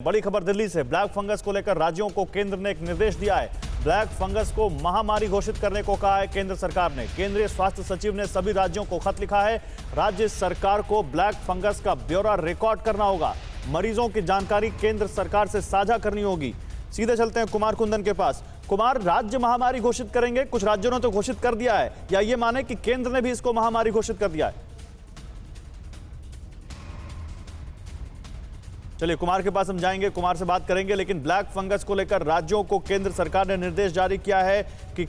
बड़ी खबर दिल्ली से। ब्लैक फंगस को लेकर राज्यों को केंद्र ने एक निर्देश दिया है। ब्लैक फंगस को महामारी घोषित करने को कहा है केंद्र सरकार ने। केंद्रीय स्वास्थ्य सचिव ने सभी राज्यों को खत लिखा है। राज्य सरकार को ब्लैक फंगस का ब्यौरा रिकॉर्ड करना होगा। मरीजों की जानकारी केंद्र सरकार से साझा करनी होगी। सीधे चलते हैं कुमार कुंदन के पास। कुमार, राज्य महामारी घोषित करेंगे, कुछ राज्यों ने तो घोषित कर दिया है, या ये माने कि केंद्र ने भी इसको महामारी घोषित कर दिया है? चलिए कुमार के पास हम जाएंगे, कुमार से बात करेंगे। लेकिन ब्लैक फंगस को लेकर राज्यों को केंद्र सरकार ने निर्देश जारी किया है कि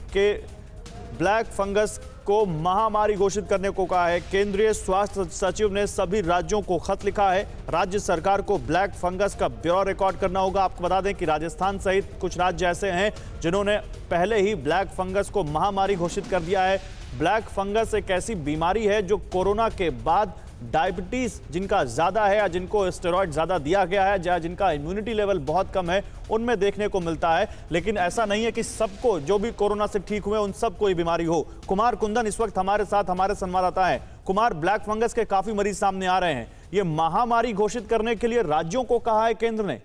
ब्लैक फंगस को महामारी घोषित करने को कहा है। केंद्रीय स्वास्थ्य सचिव ने सभी राज्यों को खत लिखा है। राज्य सरकार को ब्लैक फंगस का ब्यौरा रिकॉर्ड करना होगा। आपको बता दें कि राजस्थान सहित कुछ राज्य ऐसे हैं जिन्होंने पहले ही ब्लैक फंगस को महामारी घोषित कर दिया है। ब्लैक फंगस एक ऐसी बीमारी है जो कोरोना के बाद डायबिटीज जिनका ज्यादा है या जिनको स्टेरॉइड ज्यादा दिया गया है या जिनका इम्यूनिटी लेवल बहुत कम है, उनमें देखने को मिलता है। लेकिन ऐसा नहीं है कि सबको, जो भी कोरोना से ठीक हुए, उन सबको ये बीमारी हो। कुमार कुंदन इस वक्त हमारे साथ हमारे संवाददाता हैं। कुमार, ब्लैक फंगस के काफी मरीज सामने आ रहे हैं। ये महामारी घोषित करने के लिए राज्यों को कहा है केंद्र ने?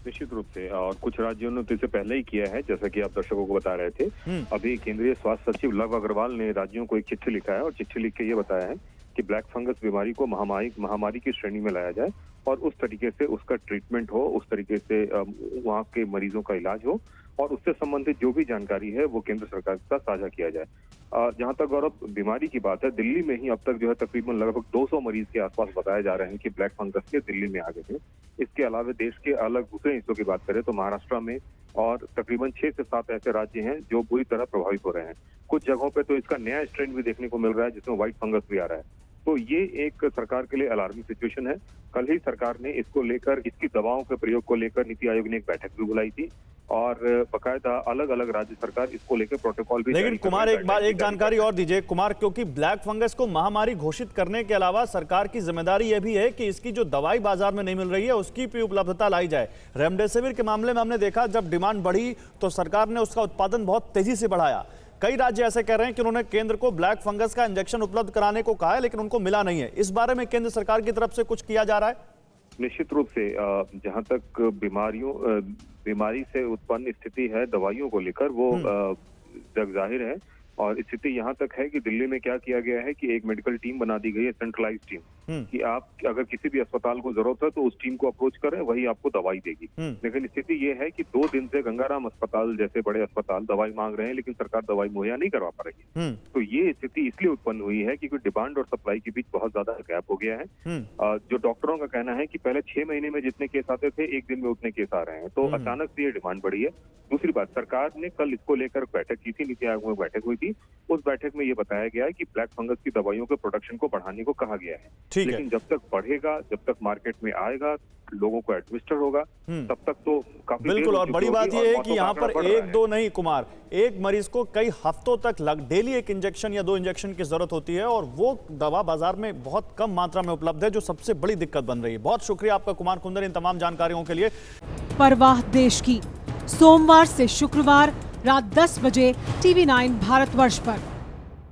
निश्चित रूप से, और कुछ राज्यों ने तो इसे पहले ही किया है, जैसा कि आप दर्शकों को बता रहे थे। अभी केंद्रीय स्वास्थ्य सचिव लव अग्रवाल ने राज्यों को एक चिट्ठी लिखा है और चिट्ठी लिख के ये बताया है कि ब्लैक फंगस बीमारी को महामारी की श्रेणी में लाया जाए और उस तरीके से उसका ट्रीटमेंट हो, उस तरीके से वहाँ के मरीजों का इलाज हो और उससे संबंधित जो भी जानकारी है वो केंद्र सरकार के साथ साझा किया जाए। जहां तक गौरव बीमारी की बात है, दिल्ली में ही अब तक जो है तकरीबन लगभग 200 मरीज के आसपास बताए जा रहे हैं कि ब्लैक फंगस के दिल्ली में आ गए थे। इसके अलावा देश के अलग दूसरे हिस्सों की बात करें तो महाराष्ट्र में और तकरीबन 6 से 7 ऐसे राज्य हैं जो बुरी तरह प्रभावित हो रहे हैं। कुछ जगहों पे तो इसका नया स्ट्रेन भी देखने को मिल रहा है जिसमें व्हाइट फंगस भी आ रहा है। तो ये एक सरकार के लिए अलार्मिंग सिचुएशन है। कल ही सरकार ने इसको लेकर, इसकी दवाओं के प्रयोग को लेकर नीति आयोग ने एक बैठक भी बुलाई थी और बकायदा अलग अलग राज्य सरकार इसको लेकर प्रोटोकॉल भी। लेकिन कुमार, एक जानकारी और दीजिए कुमार, क्योंकि ब्लैक फंगस को महामारी घोषित करने के अलावा सरकार की जिम्मेदारी यह भी है कि इसकी जो दवाई बाजार में नहीं मिल रही है उसकी भी उपलब्धता लाई जाए। रेमडेसिविर के मामले में हमने देखा, जब डिमांड बढ़ी तो सरकार ने उसका उत्पादन बहुत तेजी से बढ़ाया। कई राज्य ऐसे कह रहे हैं कि उन्होंने केंद्र को ब्लैक फंगस का इंजेक्शन उपलब्ध कराने को कहा है लेकिन उनको मिला नहीं है। इस बारे में केंद्र सरकार की तरफ से कुछ किया जा रहा है? निश्चित रूप से, जहां तक बीमारी से उत्पन्न स्थिति है दवाइयों को लेकर, वो जग जाहिर है। और स्थिति यहाँ तक है कि दिल्ली में क्या किया गया है कि एक मेडिकल टीम बना दी गई है, सेंट्रलाइज टीम, कि आप अगर किसी भी अस्पताल को जरूरत है तो उस टीम को अप्रोच करें, वही आपको दवाई देगी। लेकिन स्थिति ये है कि 2 दिन से गंगाराम अस्पताल जैसे बड़े अस्पताल दवाई मांग रहे हैं लेकिन सरकार दवाई मुहैया नहीं करवा पा रही है। तो ये स्थिति इसलिए उत्पन्न हुई है क्योंकि डिमांड और सप्लाई के बीच बहुत ज्यादा गैप हो गया है। जो डॉक्टरों का कहना है कि पहले 6 महीने में जितने केस आते थे, 1 दिन में उतने केस आ रहे हैं। तो अचानक से ये डिमांड बढ़ी है। दूसरी बात, सरकार ने कल इसको लेकर बैठक की थी, नीति आयोग में बैठक हुई थी। उस बैठक में ये बताया गया है कि ब्लैक फंगस की दवाइयों के प्रोडक्शन को बढ़ाने को कहा गया है। लेकिन जब तक बढ़ेगा, जब तक मार्केट में आएगा, लोगों को एडमिनिस्टर होगा, तब तक तो काफी बिल्कुल। और बड़ी बात यह है कि यहाँ पर 1-2 नहीं कुमार, एक मरीज को कई हफ्तों तक डेली एक इंजेक्शन या 2 इंजेक्शन की जरूरत होती है और वो दवा बाजार में बहुत कम मात्रा में उपलब्ध है, जो सबसे बड़ी दिक्कत बन रही है। बहुत शुक्रिया आपका कुमार कुंदन इन तमाम जानकारियों के लिए। परवाह देश की, सोमवार से शुक्रवार रात 10 बजे TV9 भारतवर्ष पर।